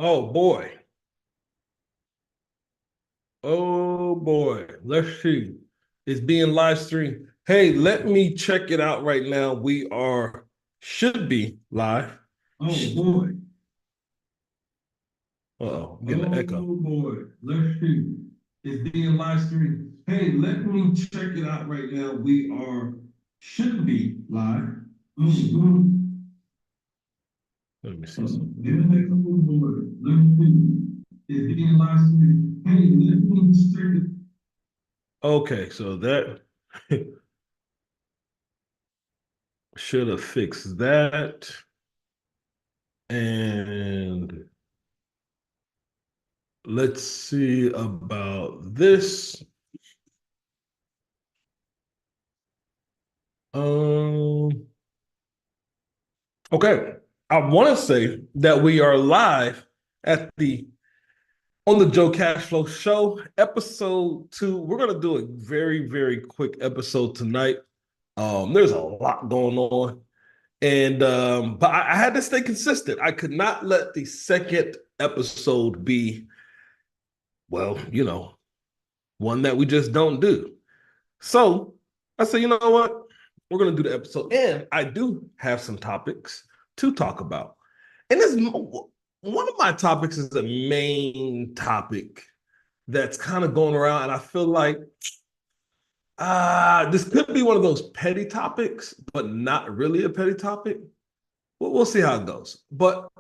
Oh boy. Oh boy. Let's see. It's being live streamed. Hey, let me check it out right now. We are should be live. Oh boy. Uh-oh, I'm getting an echo. Oh boy. Let's see. It's being live streamed. Hey, let me check it out right now. We are should be live. Oh boy. Let me see something. Getting an echo. Oh boy. Let's see. It's being live streamed. Hey, let me check it. Okay, so that should have fixed that. And let's see about this. Um, okay. I want to say that we are live at the on the Joe Cashflow Show, episode 2. We're gonna do a very, very quick episode tonight. There's a lot going on. And but I had to stay consistent. I could not let the second episode be, well, one that we just don't do. So I said, you know what? We're gonna do the episode, and I do have some topics to talk about. And this one of my topics is the main topic that's kind of going around, and I feel like this could be one of those petty topics, but not really a petty topic. We'll see how it goes. But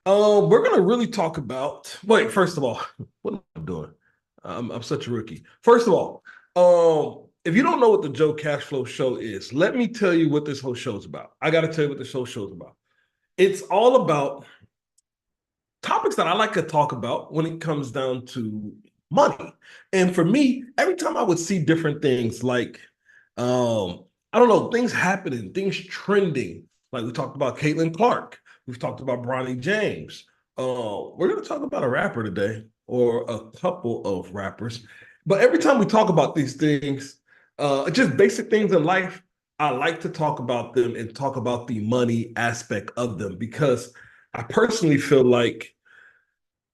we're gonna really talk about. Wait, first of all, what am I doing? I'm such a rookie. First of all, if you don't know what the Joe Cashflow Show is, let me tell you what this whole show is about. I got to tell you what this whole show is about. It's all about topics that I like to talk about when it comes down to money. And for me, every time I would see different things like, I don't know, things happening, things trending. Like we talked about Caitlin Clark. We've talked about Bronny James. We're going to talk about a rapper today or a couple of rappers. But every time we talk about these things, just basic things in life, I like to talk about them and talk about the money aspect of them because I personally feel like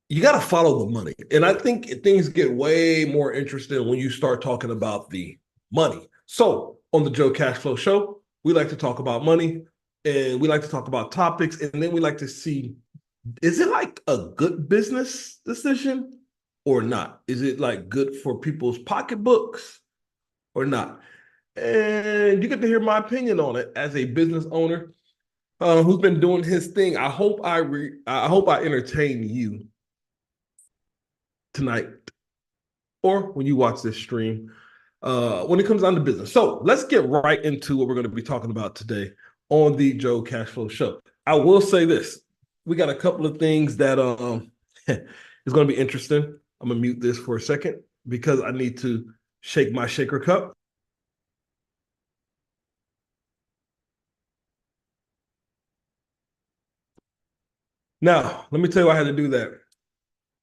you got to follow the money. And I think things get way more interesting when you start talking about the money. So on the Joe Cashflow Show, we like to talk about money and we like to talk about topics. And then we like to see, is it like a good business decision or not? Is it like good for people's pocketbooks or not? And you get to hear my opinion on it as a business owner who's been doing his thing. I hope I entertain you tonight or when you watch this stream when it comes down to business. So let's get right into what we're going to be talking about today on the Joe Cashflow Show. I will say this: we got a couple of things that is going to be interesting. I'm gonna mute this for a second because I need to shake my shaker cup. Now, let me tell you why I had to do that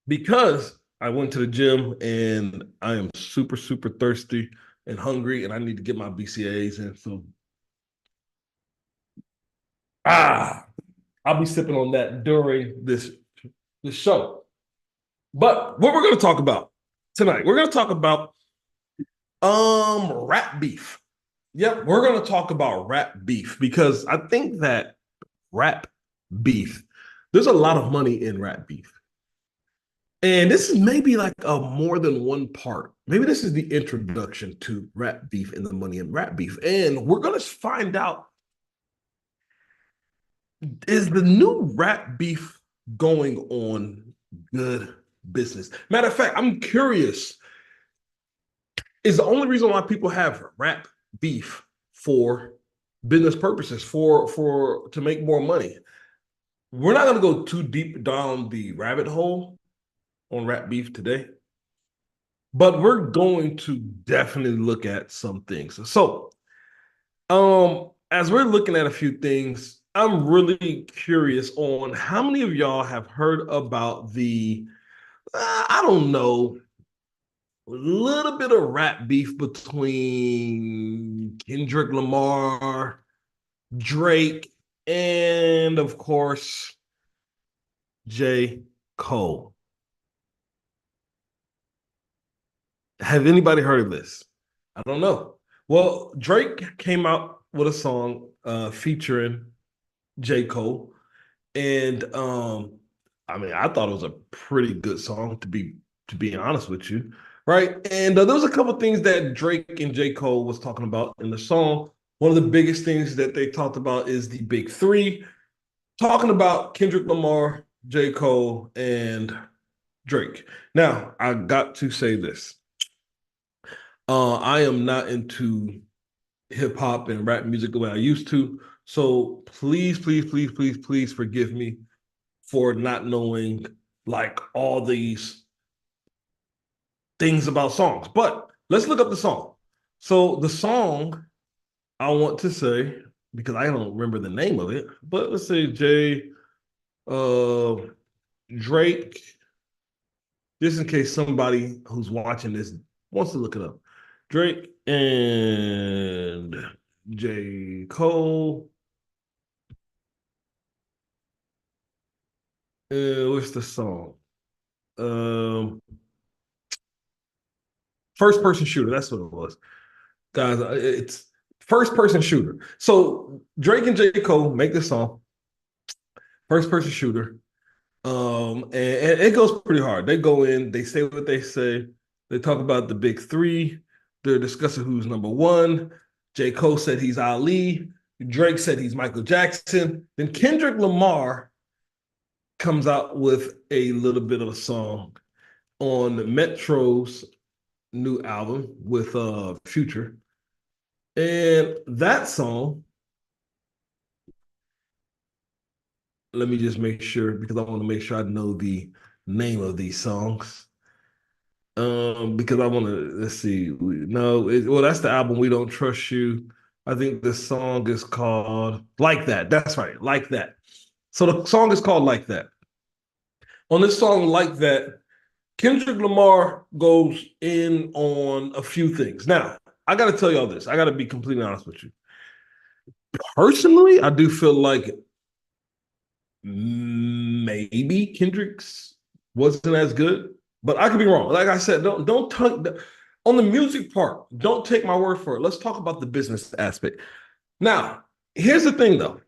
because I went to the gym and I am super, super thirsty and hungry, and I need to get my BCAAs in. So, ah, I'll be sipping on that during this show. But what we're going to talk about tonight, we're going to talk about rap beef. Yep, we're going to talk about rap beef because I think that rap beef, there's a lot of money in rap beef. And this is maybe like a more than one part. Maybe this is the introduction to rap beef and the money in rap beef. And we're going to find out, is the new rap beef going on good business? Matter of fact, I'm curious. Is the only reason why people have rap beef for business purposes, for to make more money? We're not going to go too deep down the rabbit hole on rap beef today, but we're going to definitely look at some things. So, as we're looking at a few things, I'm really curious on how many of y'all have heard about the, I don't know, a little bit of rap beef between Kendrick Lamar, Drake, and of course, J. Cole. Have anybody heard of this? I don't know. Well, Drake came out with a song featuring J. Cole. And I mean, I thought it was a pretty good song to be honest with you. Right. And there was a couple things that Drake and J. Cole was talking about in the song. One of the biggest things that they talked about is the big three, talking about Kendrick Lamar, J. Cole, and Drake. Now, I got to say this. I am not into hip hop and rap music the way I used to. So please, please, please, please, please forgive me for not knowing like all these things about songs. But let's look up the song. So the song I want to say, because I don't remember the name of it, but let's say uh Drake, just in case somebody who's watching this wants to look it up. Drake and J. Cole. What's the song? Um, First person shooter. That's what it was, guys. It's first person shooter. So Drake and J. Cole make this song, first person shooter. And it goes pretty hard. They go in, they say what they say. They talk about the big three. They're discussing who's number one. J. Cole said he's Ali. Drake said he's Michael Jackson. Then Kendrick Lamar comes out with a little bit of a song on Metro's new album with Future. And that song, let me just make sure because I want to make sure I know the name of these songs. Because I want to let's see. No, well, that's the album We Don't Trust You. I think the song is called Like That. That's right, Like That. So the song is called Like That. On this song, Like That, Kendrick Lamar goes in on a few things. Now, I got to tell y'all this. I got to be completely honest with you. Personally, I do feel like maybe Kendrick's wasn't as good, but I could be wrong. Like I said, don't on the music part. Don't take my word for it. Let's talk about the business aspect. Now, here's the thing, though.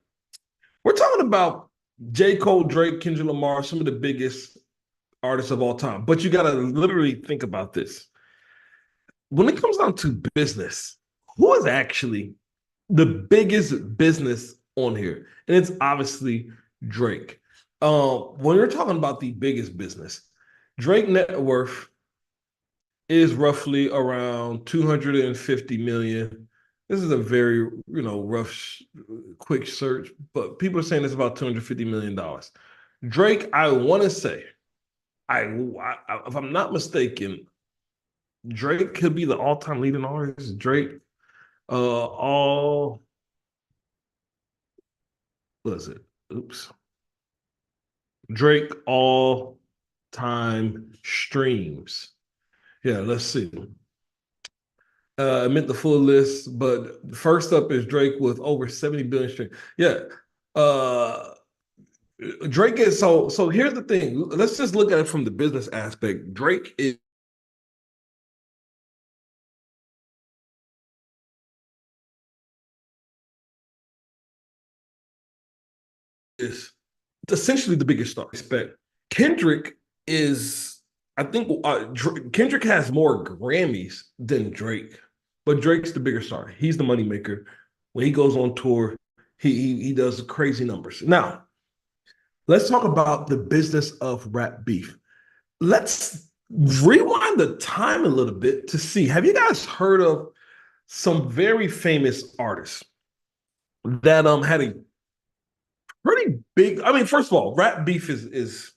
We're talking about J. Cole, Drake, Kendrick Lamar, some of the biggest artists of all time. But you got to literally think about this. When it comes down to business, who is actually the biggest business on here? And it's obviously Drake. When you're talking about the biggest business, Drake net worth is roughly around 250 million. This is a very, rough, quick search, but people are saying it's about $250 million. Drake, I want to say, if I'm not mistaken, Drake could be the all-time leading artist. Drake, all was it? Oops. Drake all time streams. Yeah, let's see. I meant the full list, but first up is Drake with over 70 billion streams. Yeah. Uh Drake is so here's the thing. Let's just look at it from the business aspect. Drake is essentially the biggest star. Respect. Kendrick is, I think, Kendrick has more Grammys than Drake, but Drake's the bigger star. He's the moneymaker. When he goes on tour, he does crazy numbers. Now, let's talk about the business of rap beef. Let's rewind the time a little bit to see. Have you guys heard of some very famous artists that had a pretty big? I mean, first of all, rap beef is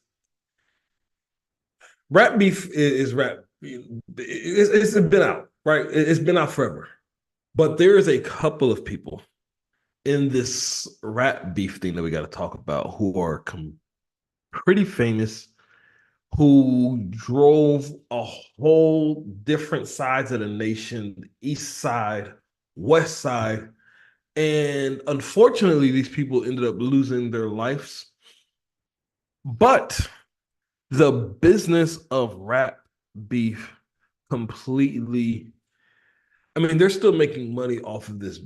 rap beef is rap. It's been out, right? It's been out forever. But there is a couple of people in this rap beef thing that we got to talk about who are pretty famous, who drove a whole different sides of the nation, east side, west side. And unfortunately, these people ended up losing their lives But the business of rap beef completely, I mean, they're still making money off of this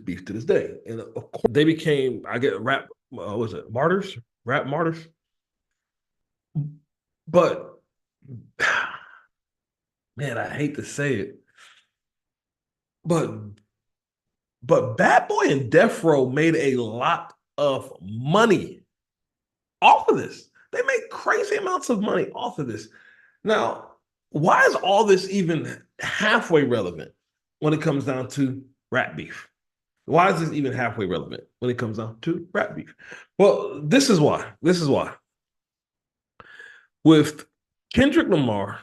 beef to this day. And of course, they became, I get rap, was it martyrs? Rap martyrs? But man, I hate to say it, but Bad Boy and Death Row made a lot of money off of this. They made crazy amounts of money off of this. Now, why is all this even halfway relevant when it comes down to rap beef? Why is this even halfway relevant when it comes down to rap beef? Well, this is why. This is why. With Kendrick Lamar,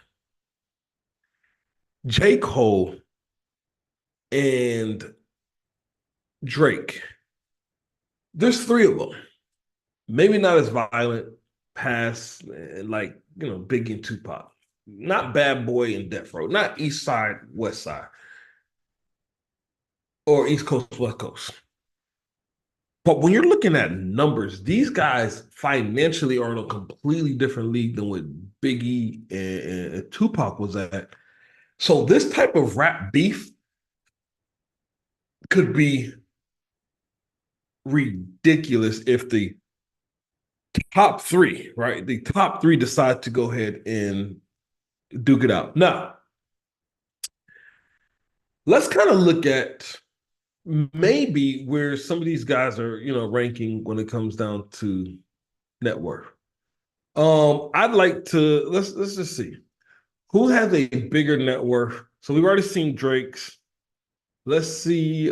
J. Cole, and Drake, there's three of them. Maybe not as violent, past like Biggie and Tupac. Not Bad Boy and Death Row. Not East Side, West Side, or East Coast, West Coast. But when you're looking at numbers, these guys financially are in a completely different league than what Biggie and Tupac was at. So this type of rap beef could be ridiculous if the top three, right? The top three decide to go ahead and duke it out. Now, let's kind of look at maybe where some of these guys are, ranking when it comes down to net worth. I'd like to let's just see who has a bigger net worth. So we've already seen Drake's. Let's see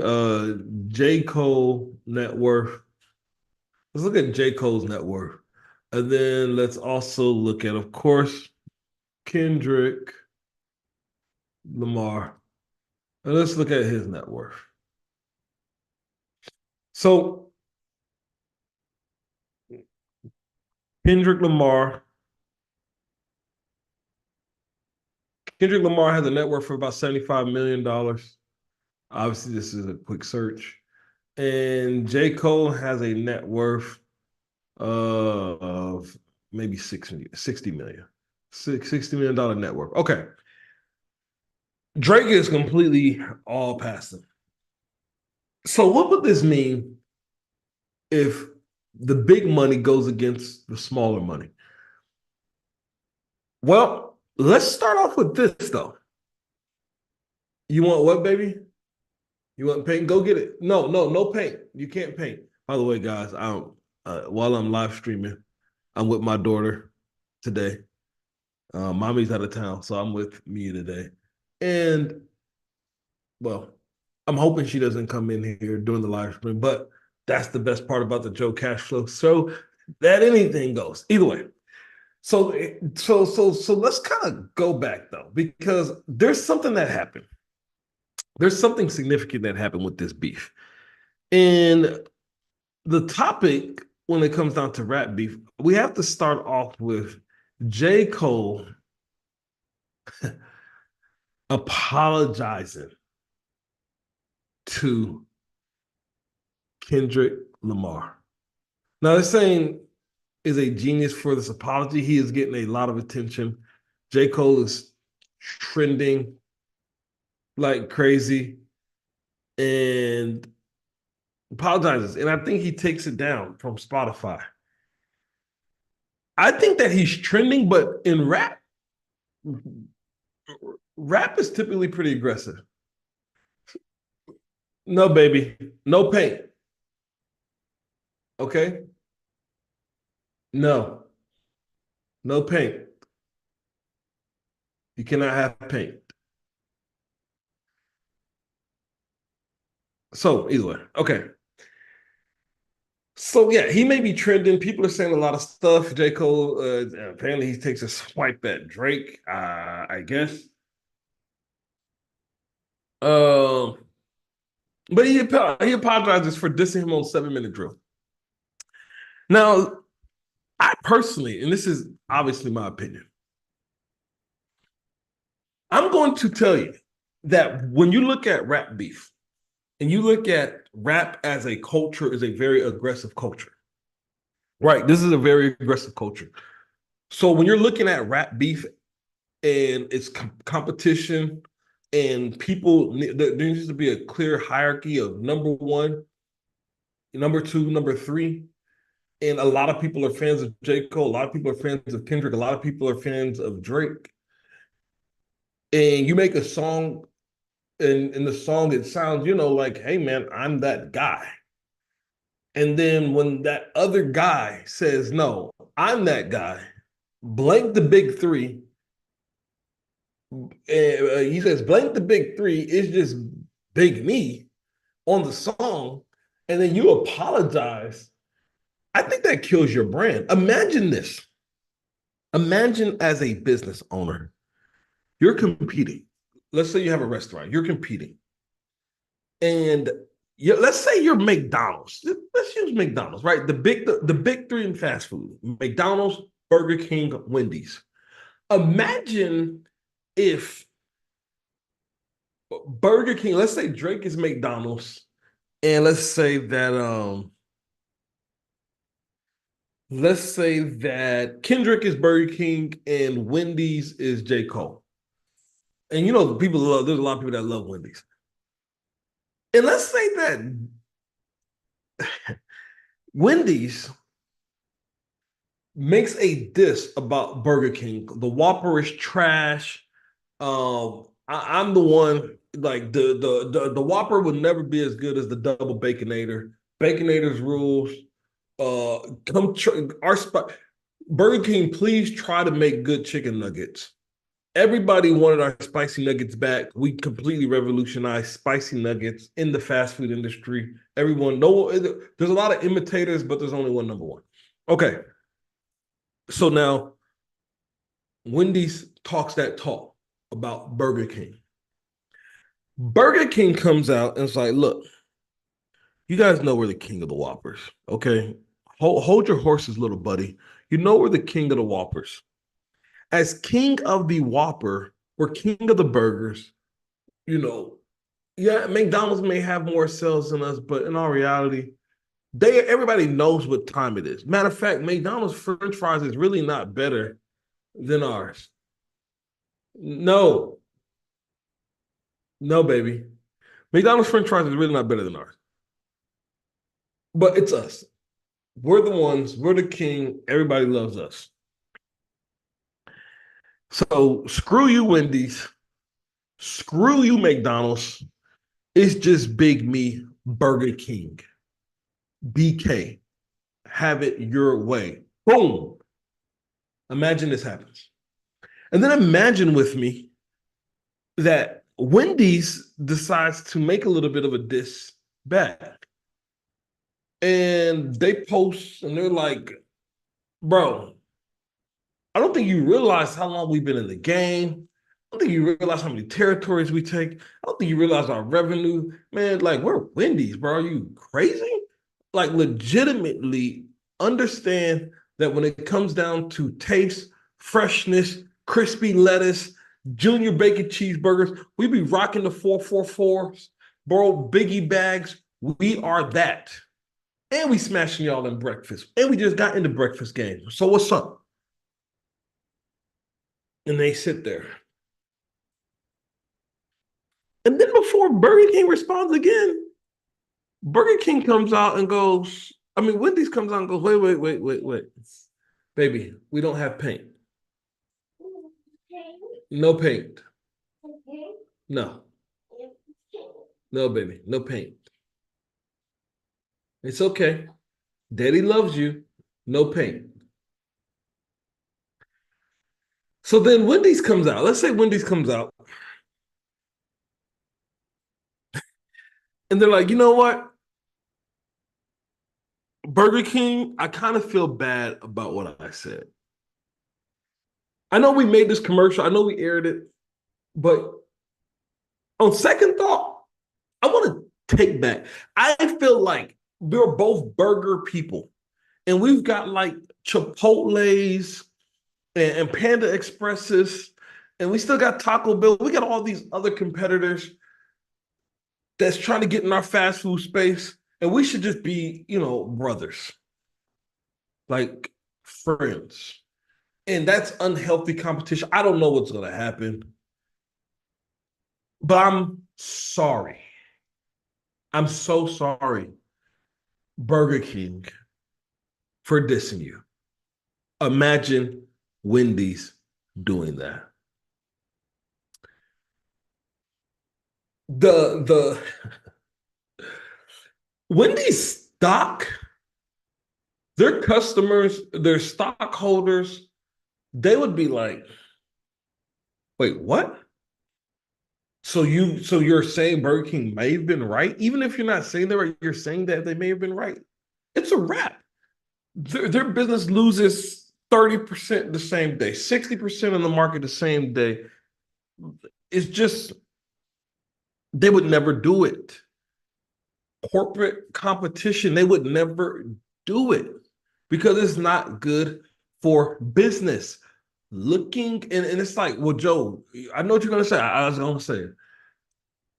J. Cole net worth. Let's look at J. Cole's net worth. And then let's also look at, of course, Kendrick Lamar. And let's look at his net worth. So Kendrick Lamar. Kendrick Lamar has a net worth for about $75 million. Obviously, this is a quick search. And J. Cole has a net worth of maybe 60 million. $60 million net worth. Okay. Drake is completely all past him. So what would this mean if the big money goes against the smaller money? Well, let's start off with this though. You want what, baby? You want paint? Go get it. No paint. You can't paint. By the way, guys, while I'm live streaming, I'm with my daughter today. Mommy's out of town, so I'm with Mia today. And well, I'm hoping she doesn't come in here during the live stream, but that's the best part about the Joe Cash Flow. So that anything goes. Either way. So let's kind of go back though, because there's something that happened. There's something significant that happened with this beef. And the topic, when it comes down to rap beef, we have to start off with J. Cole apologizing to Kendrick Lamar. Now, they're saying is a genius for this apology. He is getting a lot of attention. J. Cole is trending like crazy and apologizes. And I think he takes it down from Spotify. I think that he's trending, but in rap is typically pretty aggressive. No, baby. No paint. Okay? No. No paint. You cannot have paint. So either way. Okay. So yeah, he may be trending. People are saying a lot of stuff. J. Cole, apparently he takes a swipe at Drake, I guess. Um, but he apologizes for dissing him on 7 Minute Drill. Now, I personally, and this is obviously my opinion, I'm going to tell you that when you look at rap beef and you look at rap as a culture, is a very aggressive culture. Right. This is a very aggressive culture. So when you're looking at rap beef and it's competition and people, there needs to be a clear hierarchy of number one, number two, number three. And a lot of people are fans of J. Cole. A lot of people are fans of Kendrick. A lot of people are fans of Drake. And you make a song, and in the song, it sounds, like, hey, man, I'm that guy. And then when that other guy says, no, I'm that guy, blank the big three. He says, blank the big three is just Big Me on the song. And then you apologize. I think that kills your brand. Imagine this. Imagine as a business owner, you're competing. Let's say you have a restaurant, you're competing. And let's say you're McDonald's. Let's use McDonald's, right? The big three in fast food: McDonald's, Burger King, Wendy's. Imagine if Burger King, let's say Drake is McDonald's, and let's say that Kendrick is Burger King and Wendy's is J. Cole. And there's a lot of people that love Wendy's. And let's say that Wendy's makes a diss about Burger King. The Whopper is trash. I'm the one, like the Whopper would never be as good as the double Baconator. Baconator's rules. Burger King, please try to make good chicken nuggets. Everybody wanted our spicy nuggets back. We completely revolutionized spicy nuggets in the fast food industry. Everyone, no, there's a lot of imitators, but there's only one number one. Okay, so now Wendy's talks that talk about Burger King. Burger King comes out and it's like, look, you guys know we're the king of the Whoppers, okay? Hold your horses, little buddy. You know we're the king of the Whoppers. As king of the Whopper, we're king of the burgers. Yeah, McDonald's may have more sales than us, but in all reality, everybody knows what time it is. Matter of fact, McDonald's French fries is really not better than ours. No, no, baby. McDonald's French fries is really not better than ours. But it's us. We're the ones, we're the king. Everybody loves us. So screw you, Wendy's. Screw you, McDonald's. It's just Big Me, Burger King. BK. Have it your way. Boom. Imagine this happens. And then imagine with me that Wendy's decides to make a little bit of a diss back. And they post and they're like, bro, I don't think you realize how long we've been in the game. I don't think you realize how many territories we take. I don't think you realize our revenue. Man, like, we're Wendy's, bro. Are you crazy? Like, legitimately understand that when it comes down to taste, freshness, crispy lettuce, junior bacon cheeseburgers, we be rocking the 444s, bro, biggie bags. We are that. And we smashing y'all in breakfast. And we just got in the breakfast game. So what's up? And they sit there. And then before Burger King responds again, Burger King comes out and goes, Wendy's comes out and goes, wait. Baby, we don't have paint. No paint. No. No, baby, no paint. It's okay. Daddy loves you. No paint. So then Wendy's comes out. Let's say Wendy's comes out. And they're like, you know what? Burger King, I kind of feel bad about what I said. I know we made this commercial. I know we aired it. But on second thought, I want to take back. I feel like we're both burger people. And we've got like Chipotle's and Panda Expresses And we still got Taco Bell. We got all these other competitors that's trying to get in our fast food space. And we should just be, brothers, like friends. And that's unhealthy competition. I don't know what's going to happen, but I'm sorry. I'm so sorry, Burger King, for dissing you. Imagine Wendy's doing that. The Wendy's stock, their customers, their stockholders, they would be like, wait, what? So you're saying Burger King may have been right? Even if you're not saying they're right, you're saying that they may have been right. It's a wrap. Their business loses 30% the same day, 60% in the market the same day. It's just they would never do it. Corporate competition, they would never do it because it's not good for business. And it's like, well, Joe, I know what you're gonna say. I was gonna say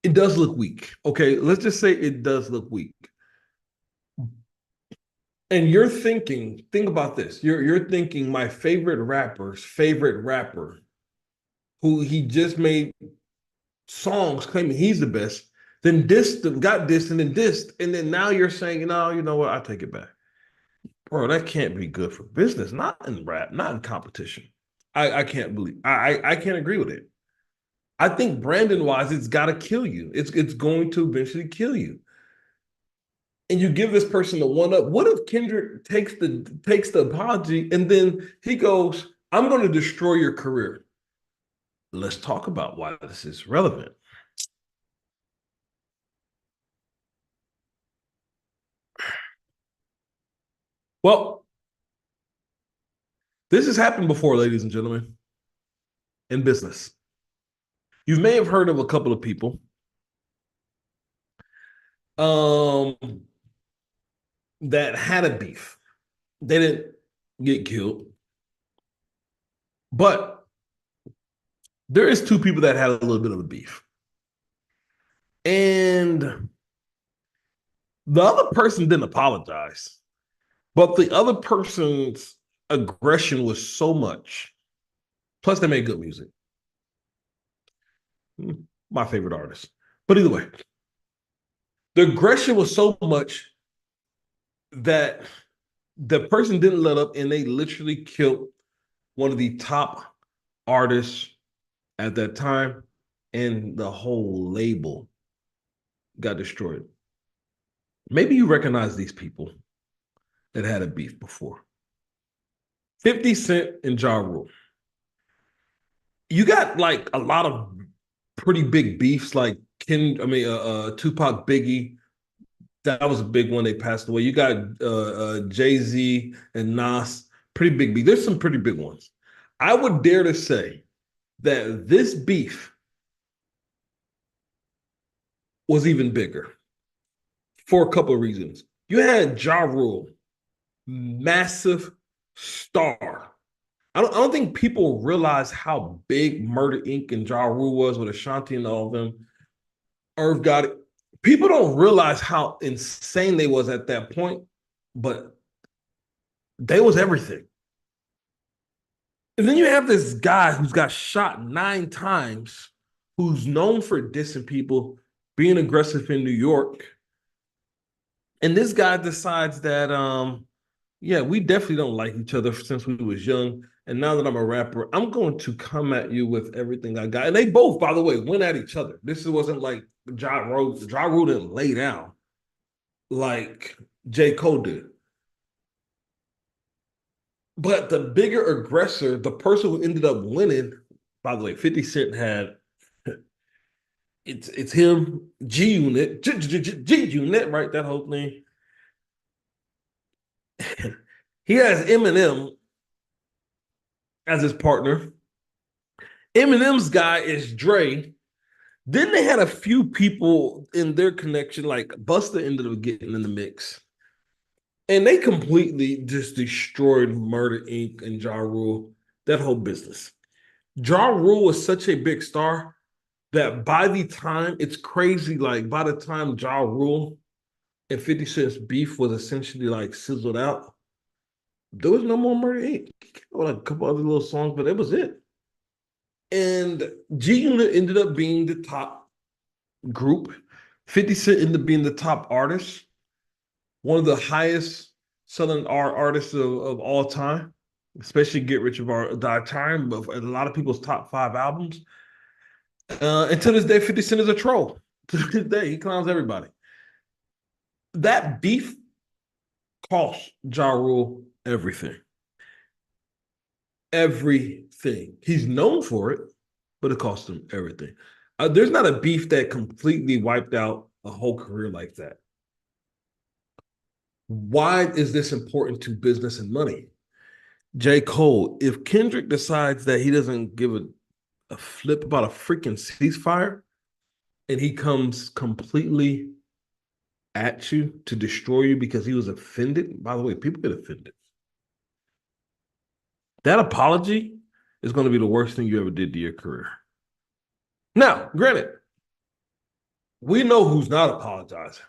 it does look weak. Okay, let's just say it does look weak. And you're thinking, think about this. You're thinking my favorite rapper's favorite rapper, who he just made songs claiming he's the best, then dissed them, got dissed, and then dissed, and then now you're saying, no, you know what? I take it back, bro. That can't be good for business. Not in rap, not in competition. I can't believe. I can't agree with it. I think Brandon wise, it's got to kill you. It's going to eventually kill you. And you give this person the one up. What if Kendrick takes the apology and then he goes, "I'm going to destroy your career." Let's talk about why this is relevant. Well, this has happened before, ladies and gentlemen, in business. You may have heard of a couple of people um, that had a beef. They didn't get killed, but there is two people that had a little bit of a beef. And the other person didn't apologize, but the other person's aggression was so much. Plus, they made good music. My favorite artist. But either way, the aggression was so much that the person didn't let up and they literally killed one of the top artists at that time, and the whole label got destroyed. Maybe you recognize these people that had a beef before. 50 Cent and Ja Rule. You got like a lot of pretty big beefs, like Tupac, Biggie. That was a big one. They passed away. You got Jay-Z and Nas, pretty big beef. There's some pretty big ones. I would dare to say that this beef was even bigger for a couple of reasons. You had Ja Rule, massive star. I don't think people realize how big Murder Inc. and Ja Rule was with Ashanti and all of them. Irv got it. People don't realize how insane they was at that point, but they was everything. And then you have this guy who's got shot 9 times, who's known for dissing people, being aggressive in New York. And this guy decides that, yeah, we definitely don't like each other since we was young. And now that I'm a rapper, I'm going to come at you with everything I got. And they both, by the way, went at each other. This wasn't like Ja Rule didn't lay down like J. Cole did. But the bigger aggressor, the person who ended up winning, by the way, 50 Cent had it's him, G Unit, G Unit, right? That whole thing. He has Eminem as his partner. Eminem's guy is Dre. Then they had a few people in their connection, like Busta ended up getting in the mix. And they completely just destroyed Murder Inc. and Ja Rule, that whole business. Ja Rule is such a big star that by the time it's crazy, like by the time Ja Rule and 50 Cent's beef was essentially like sizzled out, there was no more Murder Inc. Like a couple other little songs, but it was it. And G Unit ended up being the top group. 50 Cent ended up being the top artist, one of the highest selling artists of all time, especially Get Rich of Our Die Time, but a lot of people's top five albums. And to this day, 50 Cent is a troll. To this day, he clowns everybody. That beef cost Ja Rule everything. Everything. He's known for it, but it cost him everything. There's not a beef that completely wiped out a whole career like that. Why is this important to business and money? J. Cole, if Kendrick decides that he doesn't give a flip about a freaking ceasefire and he comes completely at you to destroy you because he was offended, by the way, people get offended. That apology is going to be the worst thing you ever did to your career. Now, granted, we know who's not apologizing.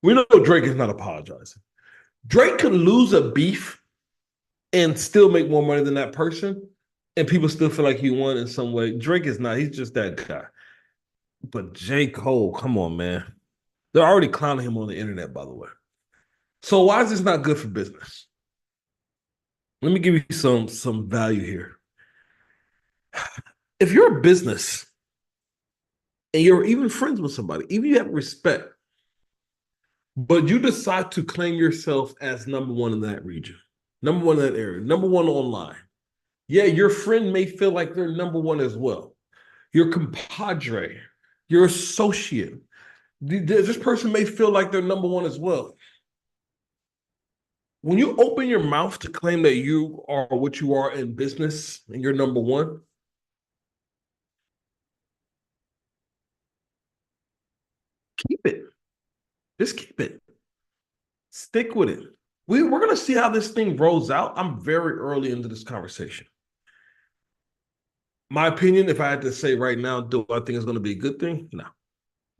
We know Drake is not apologizing. Drake could lose a beef and still make more money than that person, and people still feel like he won in some way. Drake is not. He's just that guy. But J. Cole, come on, man. They're already clowning him on the internet, by the way. So why is this not good for business? Let me give you some value here. If you're a business and you're even friends with somebody, even you have respect, but you decide to claim yourself as number one in that region, number one in that area, number one online. Yeah, your friend may feel like they're number one as well. Your compadre, your associate, this person may feel like they're number one as well. When you open your mouth to claim that you are what you are in business and you're number one, keep it. Just keep it. Stick with it. We're going to see how this thing rolls out. I'm very early into this conversation. My opinion, if I had to say right now, do I think it's going to be a good thing? No.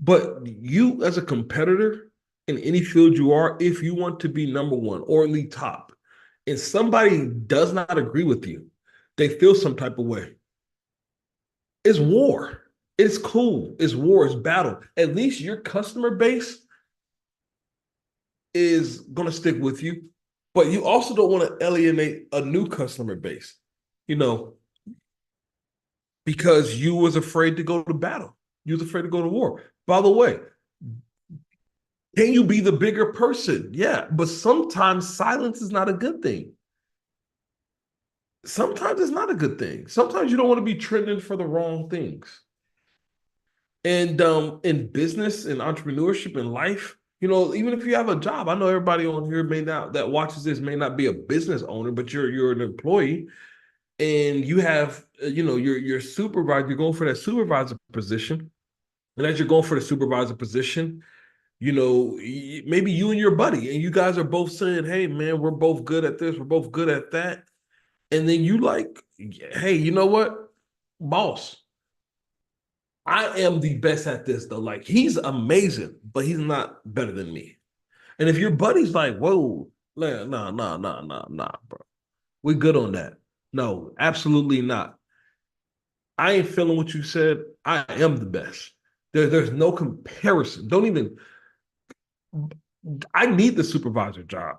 But you, as a competitor in any field you are, if you want to be number one or in the top, and somebody does not agree with you, they feel some type of way. It's war. It's cool. It's war. It's battle. At least your customer base is going to stick with you, but you also don't want to alienate a new customer base, you know, because you was afraid to go to battle. You was afraid to go to war. By the way, can you be the bigger person? Yeah, but sometimes silence is not a good thing. Sometimes it's not a good thing. Sometimes you don't want to be trending for the wrong things. And in business and entrepreneurship and life, you know, even if you have a job, I know everybody on here may not that watches this may not be a business owner, but you're an employee and you have you know your supervisor, you're going for that supervisor position. And as you're going for the supervisor position, you know, maybe you and your buddy, and you guys are both saying, hey, man, we're both good at this, we're both good at that. And then you like, hey, you know what, boss, I am the best at this, though. Like, he's amazing, but he's not better than me. And if your buddy's like, whoa, nah, nah, nah, nah, nah, bro, we good on that. No, absolutely not. I ain't feeling what you said. I am the best. There's no comparison. Don't even, I need the supervisor job.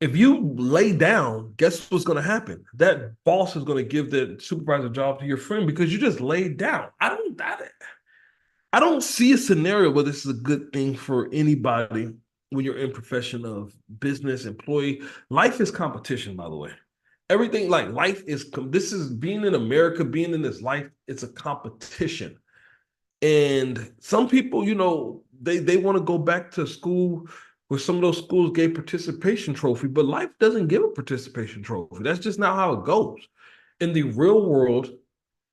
If you lay down, guess what's going to happen? That boss is going to give the supervisor job to your friend because you just laid down. I don't see a scenario where this is a good thing for anybody when you're in profession of business, employee. Life is competition, by the way. Everything like life is, this is being in America, being in this life, it's a competition. And some people, you know, they want to go back to school where some of those schools gave participation trophy, but life doesn't give a participation trophy. That's just not how it goes. In the real world,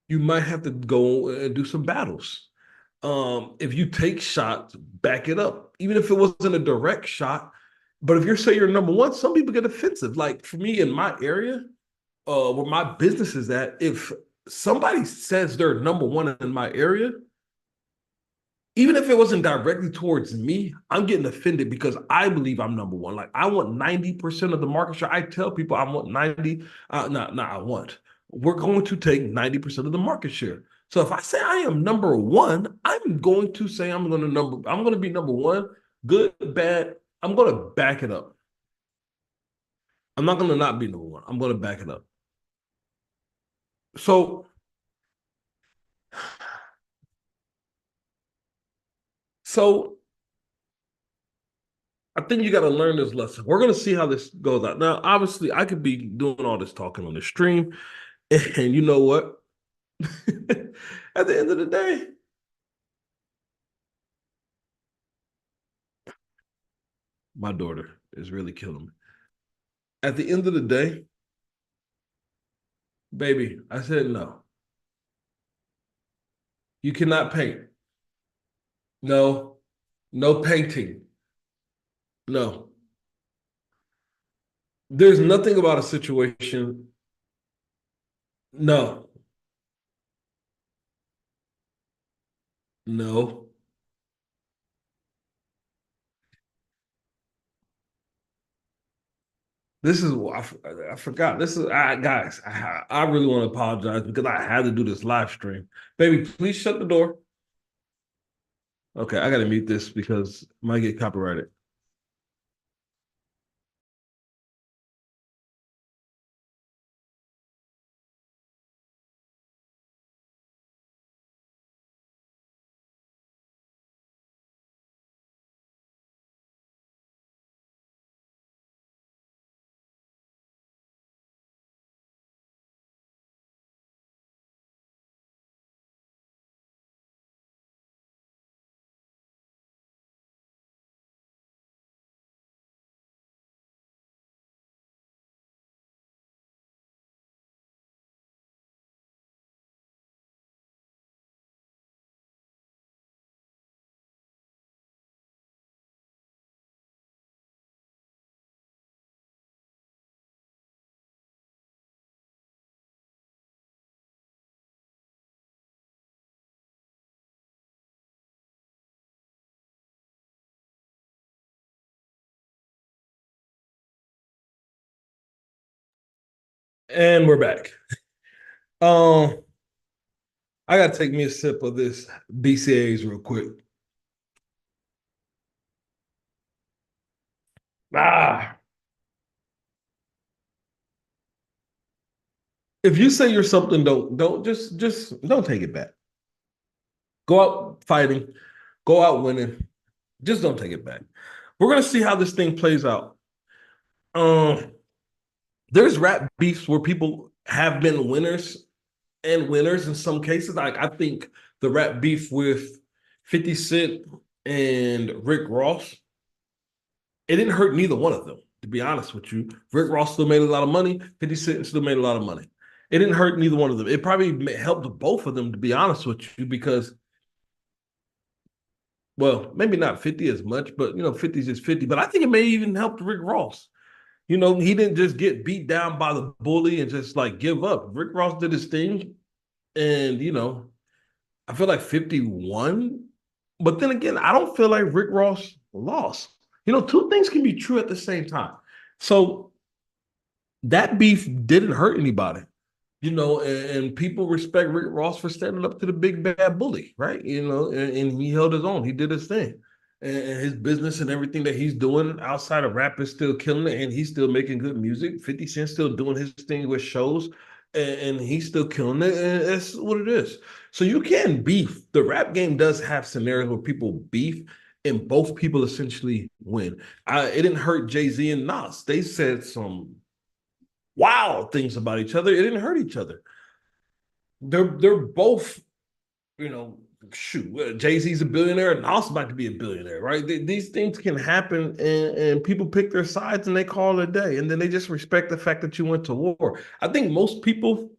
you might have to go and do some battles. If you take shots, back it up, even if it wasn't a direct shot. But if you're say you're number one, some people get offensive. Like for me in my area, where my business is at, if somebody says they're number one in my area, even if it wasn't directly towards me, I'm getting offended because I believe I'm number one. Like I want 90% of the market share. I tell people I want 90, I want. We're going to take 90% of the market share. So if I say I am number one, I'm going to say I'm gonna be number one, good, bad. I'm gonna back it up. I'm not gonna not be number one. I'm gonna back it up. So so I think you got to learn this lesson. We're going to see how this goes out. Now, obviously, I could be doing all this talking on the stream, and you know what? At the end of the day, my daughter is really killing me. At the end of the day, baby, I said no. You cannot paint. No, no painting. No. There's nothing about a situation. No, no. This is I forgot. This is guys. I really want to apologize because I had to do this live stream. Baby, please shut the door. Okay, I got to mute this because it might get copyrighted. And we're back. Um, I got to take me a sip of this BCA's real quick. Ah, if you say you're something, don't just don't take it back. Go out fighting, go out winning. Just don't take it back. We're gonna see how this thing plays out. Um, there's rap beefs where people have been winners and winners in some cases. Like I think the rap beef with 50 Cent and Rick Ross, it didn't hurt neither one of them, to be honest with you. Rick Ross still made a lot of money, 50 Cent still made a lot of money. It didn't hurt neither one of them. It probably helped both of them, to be honest with you, because, well, maybe not 50 as much, but, 50 is just 50. But I think it may even help Rick Ross. He didn't just get beat down by the bully and just like give up. Rick Ross did his thing. And, I feel like 51. But then again, I don't feel like Rick Ross lost. Two things can be true at the same time. So that beef didn't hurt anybody, and people respect Rick Ross for standing up to the big bad bully, right? And he held his own. He did his thing. And his business and everything that he's doing outside of rap is still killing it, and he's still making good music. 50 Cent still doing his thing with shows, and he's still killing it, and that's what it is. So you can beef. The rap game does have scenarios where people beef, and both people essentially win. It didn't hurt Jay-Z and Nas. They said some wild things about each other. It didn't hurt each other. They're both, you know, shoot. Jay-Z's a billionaire, and Nas about to be a billionaire, right? These things can happen, and people pick their sides and they call it a day, and then they just respect the fact that you went to war. I think most people,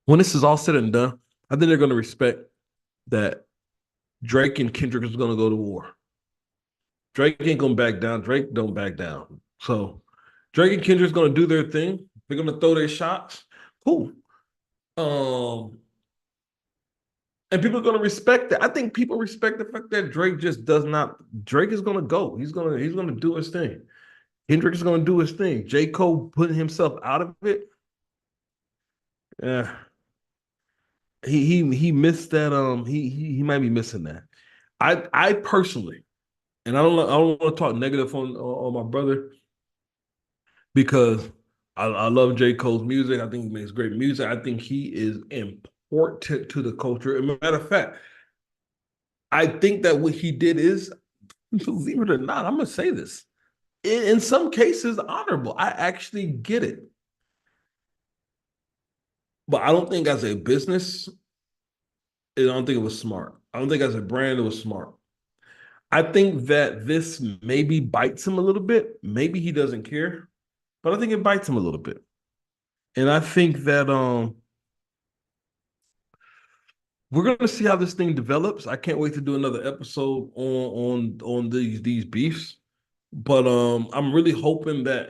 when this is all said and done, I think they're going to respect that Drake and Kendrick is going to go to war. Drake ain't going to back down. Drake don't back down. So Drake and Kendrick's going to do their thing. They're gonna throw their shots. Cool. Um, and people are gonna respect that. I think people respect the fact that Drake just does not. Drake is gonna go. He's gonna do his thing. Kendrick is gonna do his thing. J. Cole putting himself out of it. Yeah, he missed that. He might be missing that. I personally, and I don't want to talk negative on my brother because I love J. Cole's music. I think he makes great music. I think he is important to the culture. As a matter of fact, I think that what he did is, believe it or not, I'm gonna say this. In some cases, honorable. I actually get it. But I don't think as a business, I don't think it was smart. I don't think as a brand, it was smart. I think that this maybe bites him a little bit. Maybe he doesn't care, but I think it bites him a little bit. And I think that we're gonna see how this thing develops. I can't wait to do another episode on these beefs. But I'm really hoping that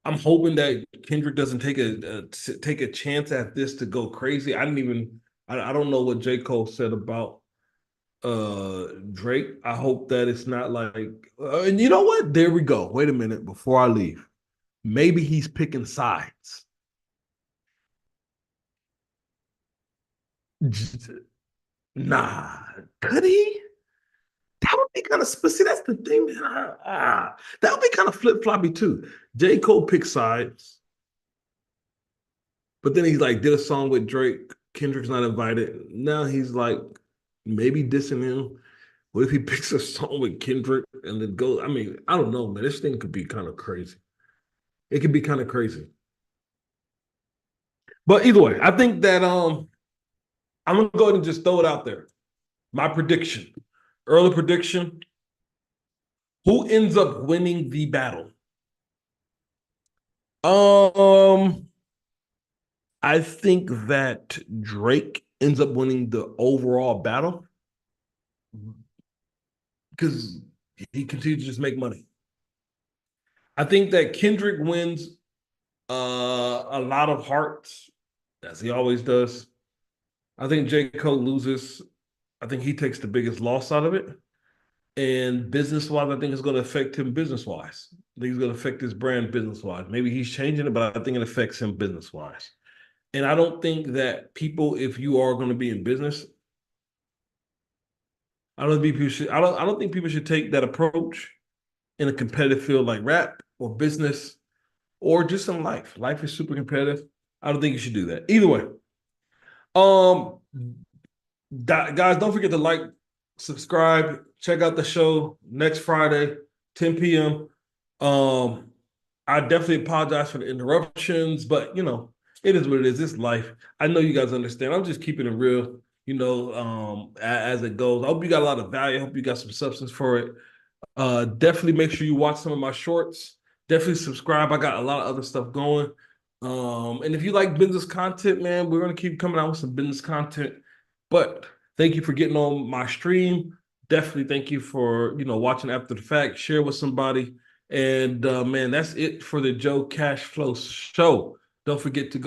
I'm hoping that Kendrick doesn't take a chance at this to go crazy. I don't know what J. Cole said about Drake. I hope that it's not like and you know what? There we go. Wait a minute before I leave. Maybe he's picking sides. Nah, could he? That would be kind of, but see, that's the thing, man. That would be kind of flip floppy too. J. Cole picks sides, but then he's like did a song with Drake. Kendrick's not invited. Now he's like maybe dissing him. What if he picks a song with Kendrick and then goes? I mean, I don't know, man. This thing could be kind of crazy. It could be kind of crazy. But either way, I think that I'm gonna go ahead and just throw it out there. My prediction, early prediction: who ends up winning the battle? Um, I think that Drake ends up winning the overall battle because he continues to just make money. I think that Kendrick wins a lot of hearts, as he always does. I think J. Cole loses. I think he takes the biggest loss out of it. And business wise, I think it's going to affect him business wise. I think it's going to affect his brand business wise. Maybe he's changing it, but I think it affects him business wise. And I don't think that people, if you are going to be in business, I don't think people should take that approach in a competitive field like rap or business or just in life. Life is super competitive. I don't think you should do that. Either way, um, guys, don't forget to like, subscribe, check out the show next Friday, 10 p.m. Um, I definitely apologize for the interruptions, but it is what it is. It's life. I know you guys understand. I'm just keeping it real, as it goes. I hope you got a lot of value. I hope you got some substance for it. Definitely make sure you watch some of my shorts. Definitely subscribe. I got a lot of other stuff going. And if you like business content, man, we're gonna keep coming out with some business content. But thank you for getting on my stream. Definitely thank you for watching after the fact. Share with somebody. And man, that's it for the Joe Cash Flow Show. Don't forget to go.